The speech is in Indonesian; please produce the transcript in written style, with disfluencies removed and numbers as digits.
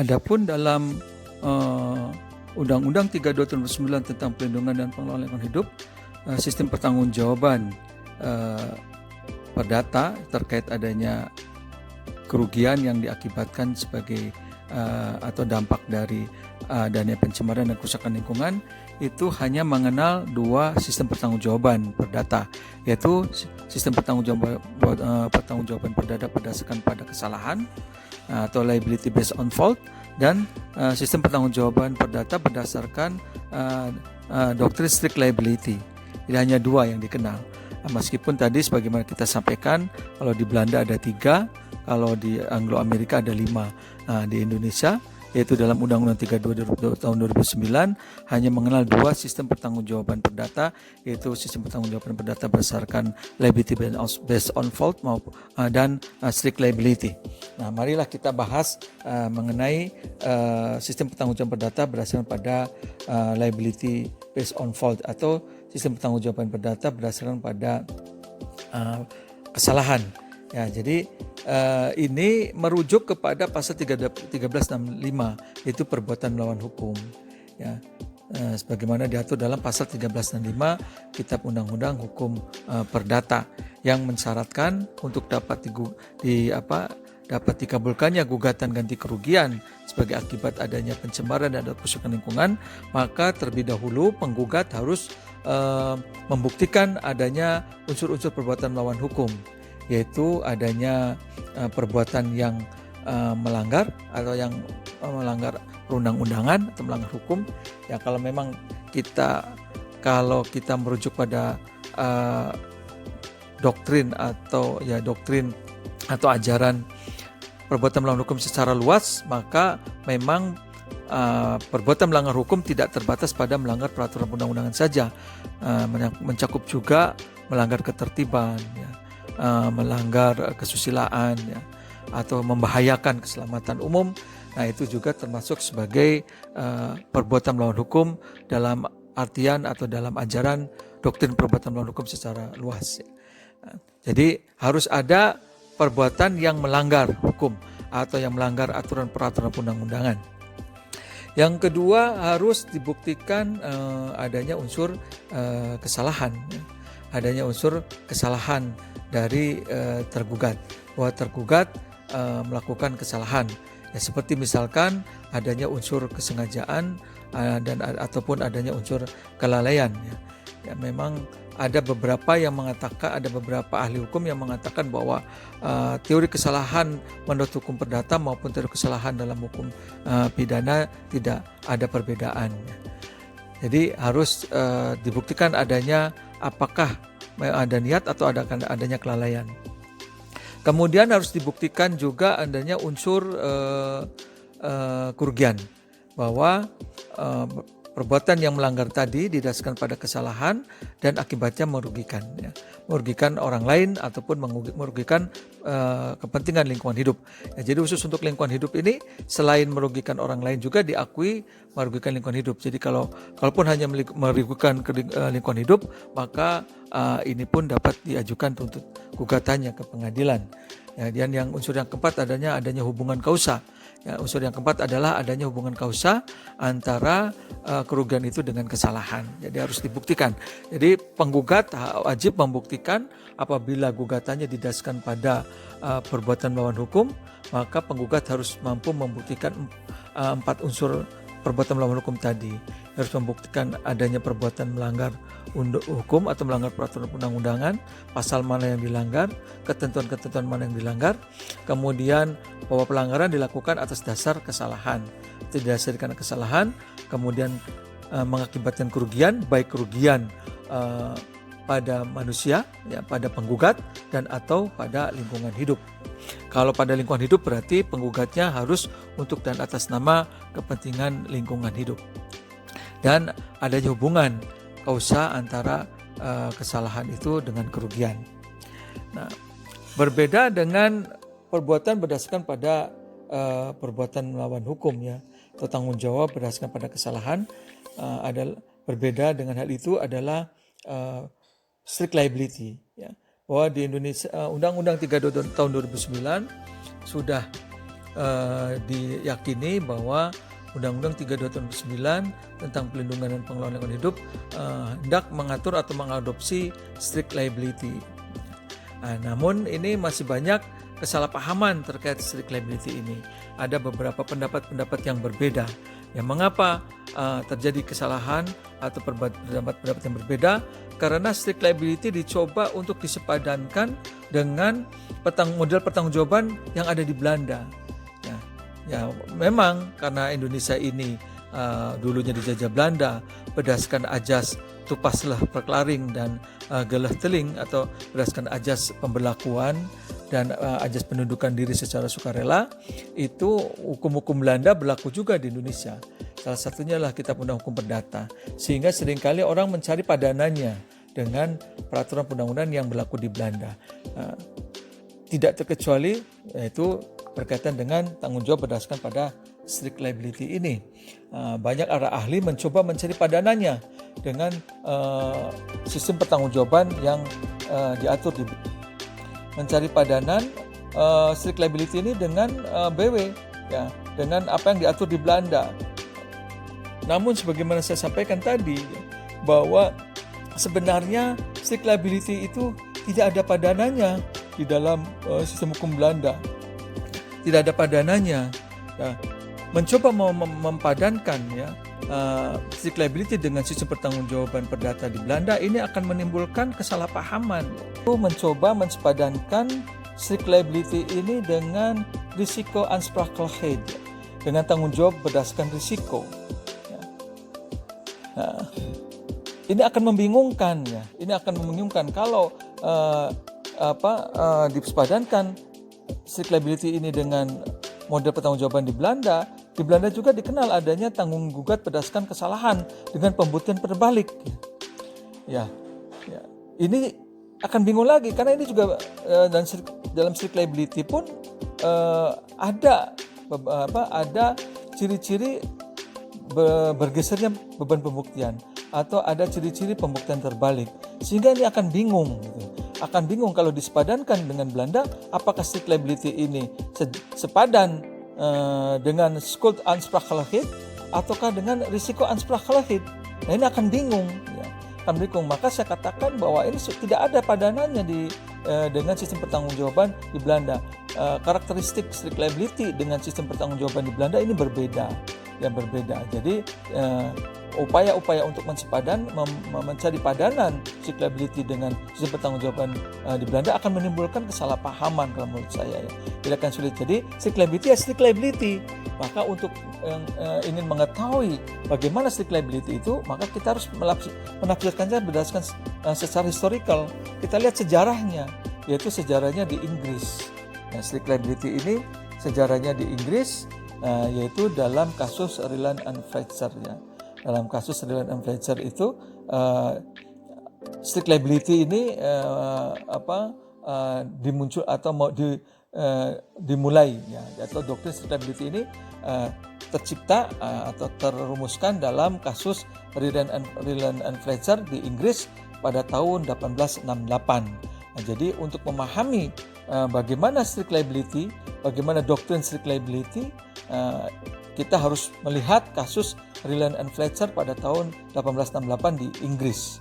Adapun dalam Undang-Undang 32 Tahun 2009 tentang Perlindungan dan Pengelolaan Lingkungan Hidup, sistem pertanggungjawaban perdata terkait adanya kerugian yang diakibatkan sebagai atau dampak dari adanya pencemaran dan kerusakan lingkungan itu hanya mengenal dua sistem pertanggungjawaban perdata, yaitu sistem pertanggungjawaban perdata berdasarkan pada kesalahan atau liability based on fault, dan sistem pertanggungjawaban perdata berdasarkan doktrin strict liability. Jadi hanya dua yang dikenal. Meskipun tadi sebagaimana kita sampaikan, kalau di Belanda ada 3, kalau di Anglo-Amerika ada 5. Di Indonesia, yaitu dalam Undang-Undang 32 tahun 2009 hanya mengenal dua sistem pertanggungjawaban perdata, yaitu sistem pertanggungjawaban perdata berdasarkan liability based on fault dan strict liability. Nah, marilah kita bahas mengenai sistem pertanggungjawaban perdata berdasarkan pada liability based on fault atau sistem pertanggungjawaban perdata berdasarkan pada kesalahan. Ya, jadi ini merujuk kepada pasal 1365, yaitu perbuatan melawan hukum. Ya, sebagaimana diatur dalam pasal 1365 Kitab Undang-Undang Hukum Perdata yang mensyaratkan untuk dapat dikabulkannya gugatan ganti kerugian sebagai akibat adanya pencemaran dan kerusakan lingkungan, maka terlebih dahulu penggugat harus membuktikan adanya unsur-unsur perbuatan melawan hukum, yaitu adanya perbuatan yang melanggar atau yang melanggar perundang-undangan atau melanggar hukum. Ya, kalau memang kita merujuk pada doktrin atau ajaran perbuatan melawan hukum secara luas, maka memang perbuatan melanggar hukum tidak terbatas pada melanggar peraturan undang-undangan saja, mencakup juga melanggar ketertiban, ya, melanggar kesusilaan, ya, atau membahayakan keselamatan umum. Nah, itu juga termasuk sebagai perbuatan melawan hukum dalam artian atau dalam ajaran doktrin perbuatan melawan hukum secara luas. Jadi harus ada perbuatan yang melanggar hukum atau yang melanggar aturan-peraturan undang-undangan. Yang kedua, harus dibuktikan adanya unsur kesalahan, adanya unsur kesalahan dari tergugat, bahwa tergugat melakukan kesalahan. Ya, seperti misalkan adanya unsur kesengajaan dan ataupun adanya unsur kelalaian. Ya, memang ada beberapa ahli hukum yang mengatakan bahwa teori kesalahan menurut hukum perdata maupun teori kesalahan dalam hukum pidana tidak ada perbedaan. Jadi harus dibuktikan adanya apakah ada niat atau adanya kelalaian. Kemudian harus dibuktikan juga adanya unsur kerugian, bahwa perbuatan yang melanggar tadi didasarkan pada kesalahan dan akibatnya merugikan orang lain ataupun merugikan kepentingan lingkungan hidup. Ya, jadi khusus untuk lingkungan hidup ini, selain merugikan orang lain juga diakui merugikan lingkungan hidup. Jadi kalaupun hanya merugikan lingkungan hidup, maka ini pun dapat diajukan tuntut gugatannya ke pengadilan. Ya, dan yang unsur yang keempat adanya hubungan kausa. Ya, unsur yang keempat adalah adanya hubungan kausa antara kerugian itu dengan kesalahan. Jadi harus dibuktikan. Jadi penggugat wajib membuktikan apabila gugatannya didasarkan pada perbuatan melawan hukum, maka penggugat harus mampu membuktikan 4 unsur perbuatan melawan hukum tadi. Harus membuktikan adanya perbuatan melanggar hukum atau melanggar peraturan undang-undangan, pasal mana yang dilanggar, ketentuan-ketentuan mana yang dilanggar, kemudian bahwa pelanggaran dilakukan atas dasar kesalahan, didasarkan kesalahan, kemudian mengakibatkan kerugian, baik kerugian pada manusia, ya, pada penggugat, dan atau pada lingkungan hidup. Kalau pada lingkungan hidup berarti penggugatnya harus untuk dan atas nama kepentingan lingkungan hidup. Dan adanya hubungan kausa antara kesalahan itu dengan kerugian. Nah, berbeda dengan perbuatan berdasarkan pada perbuatan melawan hukum, ya, atau tanggung jawab berdasarkan pada kesalahan, berbeda dengan hal itu adalah strict liability, ya. Bahwa di Indonesia Undang-Undang 32 tahun 2009 sudah diyakini bahwa Undang-Undang 32 tahun 2009 tentang pelindungan dan pengelolaan lingkungan hidup hendak mengatur atau mengadopsi strict liability. Namun ini masih banyak kesalahpahaman terkait strict liability ini. Ada beberapa pendapat-pendapat yang berbeda. Mengapa terjadi kesalahan atau pendapat-pendapat yang berbeda? Karena strict liability dicoba untuk disepadankan dengan model pertanggungjawaban yang ada di Belanda. Memang karena Indonesia ini dulunya dijajah Belanda berdasarkan ajas tupaslah perklaring dan gelah teling, atau berdasarkan ajas pemberlakuan dan ajas penundukan diri secara sukarela, itu hukum-hukum Belanda berlaku juga di Indonesia. Salah satunya lah Kitab Undang-Hukum Perdata, sehingga seringkali orang mencari padanannya dengan peraturan undang-undang yang berlaku di Belanda. Tidak terkecuali yaitu berkaitan dengan tanggung jawab berdasarkan pada strict liability ini. Banyak para ahli mencoba mencari padanannya dengan sistem pertanggungjawaban yang diatur di mencari padanan strict liability ini dengan BW, dengan apa yang diatur di Belanda. Namun sebagaimana saya sampaikan tadi, bahwa sebenarnya strict liability itu tidak ada padanannya di dalam sistem hukum Belanda. Tidak ada padanannya. Mencoba mempadankan strict liability dengan sistem pertanggungjawaban perdata di Belanda ini akan menimbulkan kesalahpahaman. Mencoba mensepadankan strict liability ini dengan risiko aansprakelijkheid, dengan tanggung jawab berdasarkan risiko. Ini akan membingungkan Ini akan membingungkan kalau disepadankan strict liability ini dengan model pertanggungjawaban di Belanda. Di Belanda juga dikenal adanya tanggung gugat berdasarkan kesalahan dengan pembuktian terbalik. Ini akan bingung lagi karena ini juga dalam strict liability pun ada ciri-ciri bergesernya beban pembuktian, atau ada ciri-ciri pembuktian terbalik, sehingga ini akan bingung akan bingung kalau disepadankan dengan Belanda, apakah strict liability ini sepadan dengan schuld aansprakelijkheid ataukah dengan risiko aansprakelijkheid. Nah, ini akan bingung. Maka saya katakan bahwa ini tidak ada padanannya dengan sistem pertanggungjawaban di Belanda. Karakteristik strict liability dengan sistem pertanggungjawaban di Belanda ini berbeda. Jadi upaya-upaya untuk mencari padanan strict liability dengan sistem pertanggungjawaban di Belanda akan menimbulkan kesalahpahaman kalau menurut saya. Tidak akan sulit. Jadi strict liability. Maka untuk yang ingin mengetahui bagaimana strict liability itu, maka kita harus menafsirkannya berdasarkan secara historical. Kita lihat sejarahnya, yaitu sejarahnya di Inggris. Strict liability ini sejarahnya di Inggris, yaitu dalam kasus Ryland and Fletcher. Dalam kasus Ryland and Fletcher itu strict liability ini dimuncul atau dimulai atau doktrin strict liability ini tercipta atau terumuskan dalam kasus Ryland and Fletcher di Inggris pada tahun 1868. Jadi untuk memahami bagaimana strict liability, bagaimana doktrin strict liability, kita harus melihat kasus Ryland and Fletcher pada tahun 1868 di Inggris.